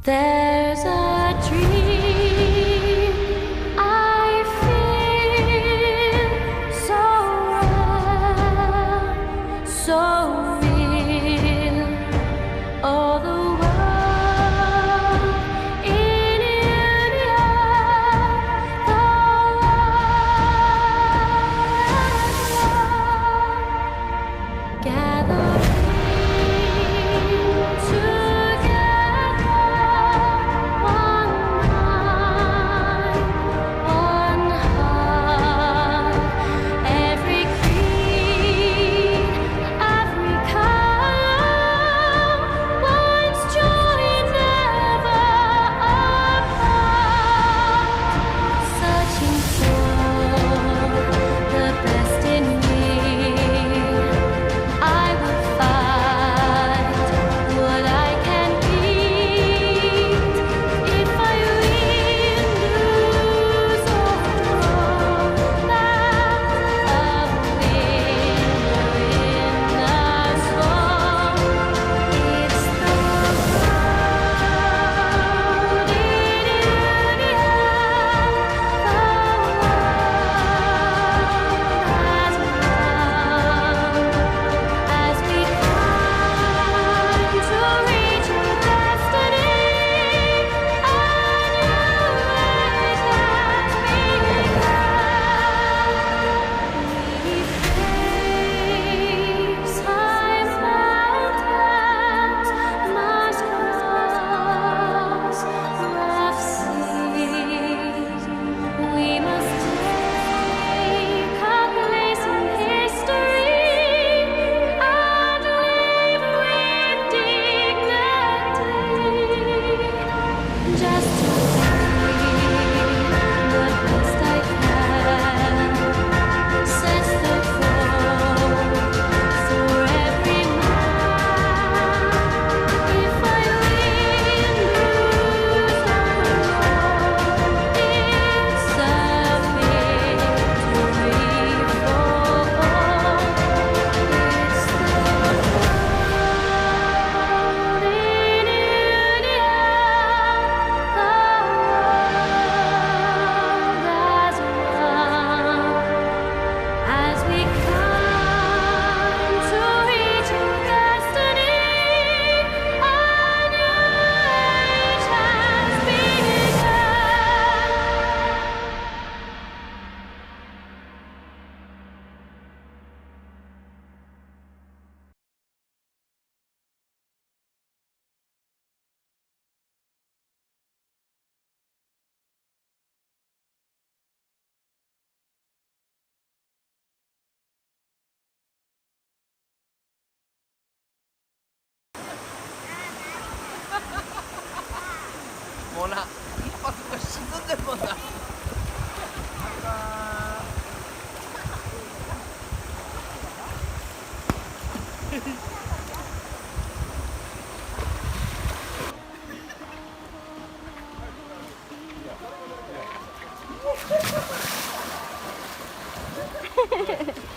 There's a dream I feel so real, so real. All the world in union, the world gathering together, one mind, one heart. Every creed, every color, one's joy never apart. Searching for the best in me, I will find what I can be. If I win, lose or draw, that's a winner in us all. It's the crowd in as we climb to reach our destiny, a new age has begun. We face high mountains, must cross rough seas. We must take our place in history and live with dignity. Just to be the best I can, sets the goal for every man. If I win, lose or draw, it's a victory for all. It's the crowd in union, the world as one. As we climb to reach our destiny, a new age has 뭐나 이빠스가 씻는데 뭐나 Hehehe